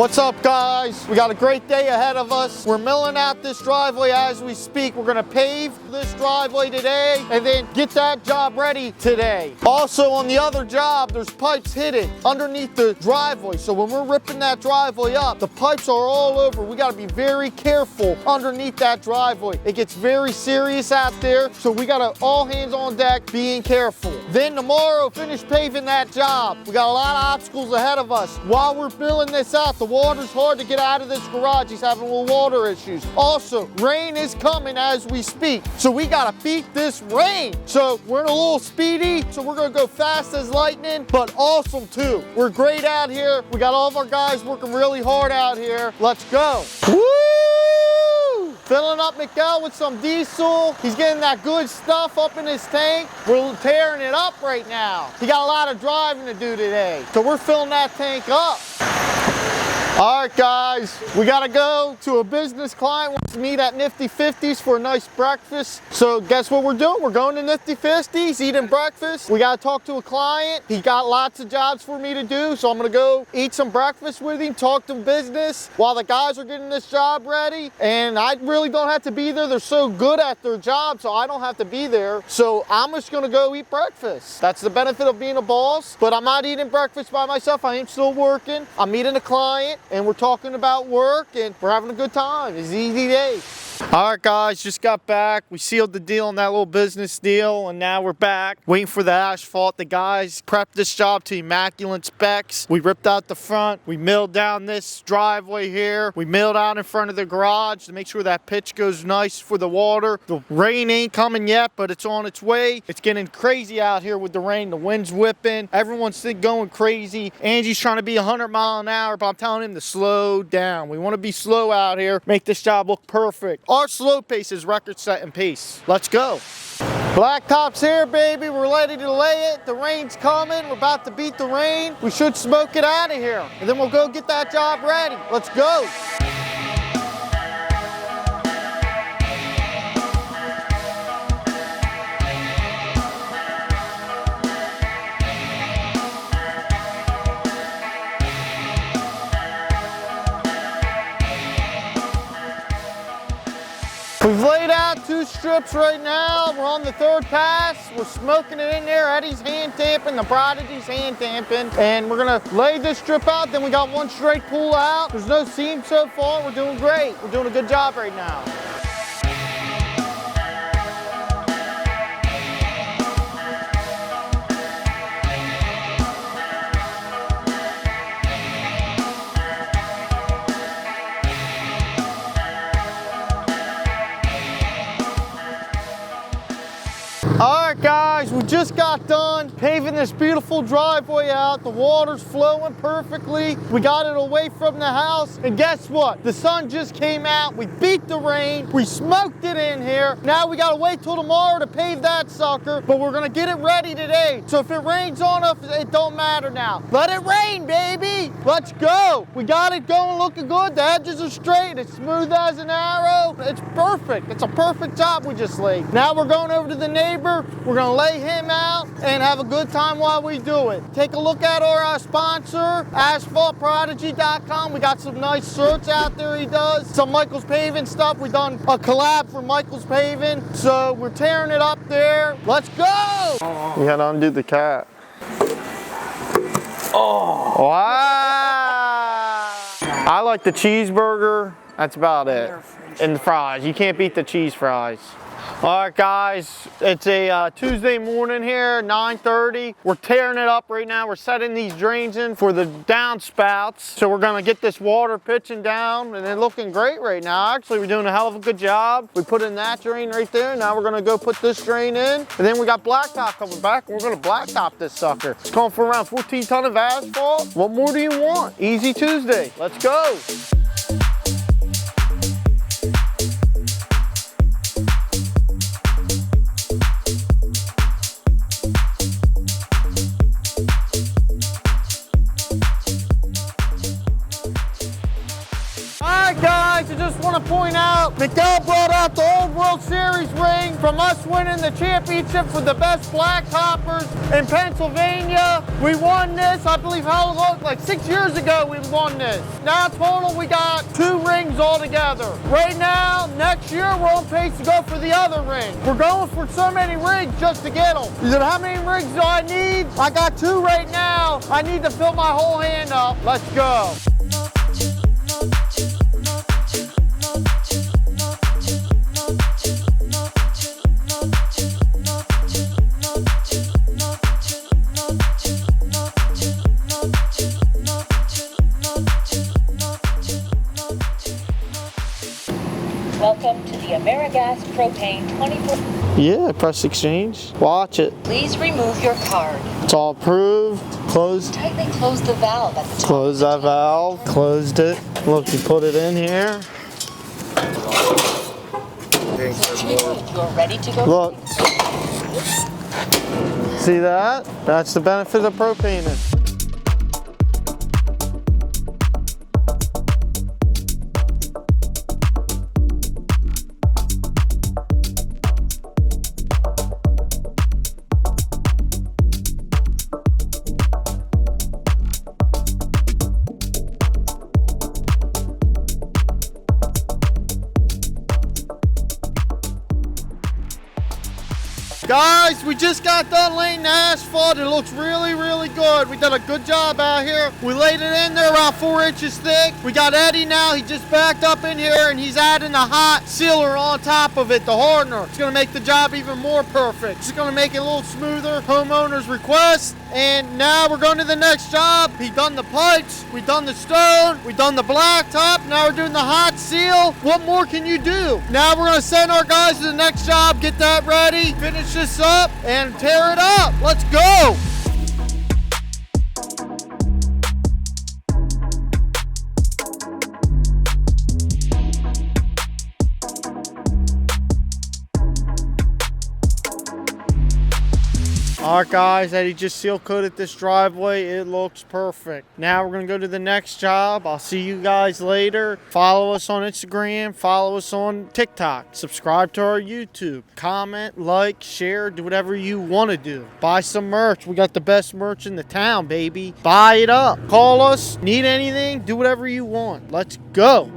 What's up, guys? We got a great day ahead of us. We're milling out this driveway as we speak. We're gonna pave this driveway today and then get that job ready today. Also, on the other job, there's pipes hidden underneath the driveway. So when we're ripping that driveway up, the pipes are all over. We gotta be very careful underneath that driveway. It gets very serious out there, so we gotta all hands on deck being careful. Then tomorrow, finish paving that job. We got a lot of obstacles ahead of us. While we're filling this out, the water's hard to get out of this garage. He's having little water issues. Also, rain is coming as we speak, so we gotta beat this rain. So we're in a little speedy, so we're gonna go fast as lightning, but awesome too. We're great out here. We got all of our guys working really hard out here. Let's go. Woo! Filling up Miguel with some diesel. He's getting that good stuff up in his tank. We're tearing it up right now. He got a lot of driving to do today, so we're filling that tank up. All right, guys, we gotta go to a business client wants to meet at Nifty 50s for a nice breakfast. So guess what we're doing? We're going to Nifty 50s, eating breakfast. We gotta talk to a client. He got lots of jobs for me to do, so I'm gonna go eat some breakfast with him, talk to business while the guys are getting this job ready. And I really don't have to be there. They're so good at their job, so I don't have to be there. So I'm just gonna go eat breakfast. That's the benefit of being a boss, but I'm not eating breakfast by myself. I am still working. I'm meeting a client, and we're talking about work, and we're having a good time. It's an easy day. All right, guys, just got back. We sealed the deal on that little business deal, and now we're back waiting for the asphalt. The guys prepped this job to immaculate specs. We ripped out the front. We milled down this driveway here. We milled out in front of the garage to make sure that pitch goes nice for the water. The rain ain't coming yet, but it's on its way. It's getting crazy out here with the rain. The wind's whipping. Everyone's going crazy. Angie's trying to be 100 miles an hour, but I'm telling him to slow down. We want to be slow out here, make this job look perfect. Our slow pace is record-setting pace. Let's go. Blacktop's here, baby. We're ready to lay it. The rain's coming. We're about to beat the rain. We should smoke it out of here, and then we'll go get that job ready. Let's go. We've laid out 2 strips right now. We're on the 3rd pass. We're smoking it in there. Eddie's hand tamping, the Prodigy's hand tamping. And we're gonna lay this strip out. Then we got 1 straight pull out. There's no seam so far. We're doing great. We're doing a good job right now. All right, guys, we just got done paving this beautiful driveway out. The water's flowing perfectly. We got it away from the house, and guess what? The sun just came out. We beat the rain. We smoked it in here. Now we gotta wait till tomorrow to pave that sucker, but we're gonna get it ready today. So if it rains on us, it don't matter now. Let it rain, baby. Let's go. We got it going, looking good. The edges are straight. It's smooth as an arrow. It's perfect. It's a perfect job we just laid. Now we're going over to the neighbor. We're gonna lay him out and have a good time while we do it. Take a look at our sponsor, asphaltprodigy.com. We got some nice shirts out there he does. Some Michael's Paving stuff. We done a collab for Michael's Paving. So we're tearing it up there. Let's go! You gotta undo the cap. Oh! Wow! I like the cheeseburger. That's about it. And the fries. You can't beat the cheese fries. All right, guys, it's a Tuesday morning here, 9:30. We're tearing it up right now. We're setting these drains in for the downspouts. So we're gonna get this water pitching down, and it's looking great right now. Actually, we're doing a hell of a good job. We put in that drain right there. Now we're gonna go put this drain in, and then we got blacktop coming back, and we're gonna blacktop this sucker. It's going for around 14 tons of asphalt. What more do you want? Easy Tuesday. Let's go. I just want to point out, Miguel brought out the old World Series ring from us winning the championship for the best blacktoppers in Pennsylvania. We won this, I believe, how long? Like 6 years ago we won this. Now total we got 2 rings altogether. Right now, next year we're on pace to go for the other ring. We're going for so many rings just to get them. You said, how many rings do I need? I got 2 right now. I need to fill my whole hand up. Let's go. Welcome to the AmeriGas Propane 24. Yeah, press exchange. Watch it. Please remove your card. It's all approved. Closed. Tightly close the valve at the top. Close that valve. Closed it. Look, you put it in here. Switch removed. You're ready to go. Look. See that? That's the benefit of propane. Guys, we just got done laying the asphalt. It looks really, really good. We did a good job out here. We laid it in there about 4 inches thick. We got Eddie now. He just backed up in here and he's adding the hot sealer on top of it, the hardener. It's gonna make the job even more perfect. It's gonna make it a little smoother. Homeowner's request. And now we're going to the next job. He done the pipes, we done the stone, we done the blacktop, now we're doing the hot seal. What more can you do? Now we're gonna send our guys to the next job, get that ready, finish this up, and tear it up. Let's go. All right, guys, Eddie just seal coated this driveway. It looks perfect. Now we're gonna go to the next job. I'll see you guys later. Follow us on Instagram, follow us on TikTok, subscribe to our YouTube, comment, like, share, do whatever you wanna do. Buy some merch. We got the best merch in the town, baby. Buy it up. Call us, need anything, do whatever you want. Let's go.